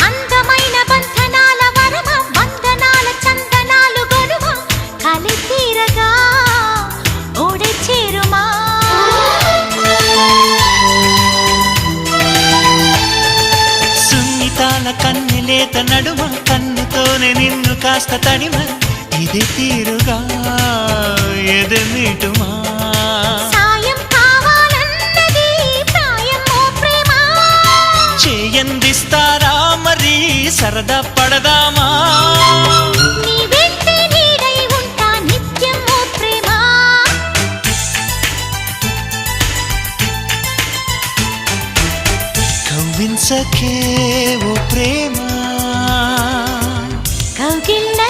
అందమైన బంధనాల వరమ వందనాల చందనాలు గొలువ కలి తీరగా ఓడే చేరుమా సున్నితాల కన్నెలేత నడుమ కన్నుతోనే నిన్ను కాస్త తడిమ ఇది తీరుగా ఎదమిటుమా సాయం కావాలన్నది ప్రాయం ఓ ప్రేమ చేయందిస్తారా మరి సరదా పడదామా నీ వెంటే నీడై ఉంటా నిత్యం ఓ ప్రేమ కవ్వించకే ఓ ప్రేమ కౌగిళ్ళ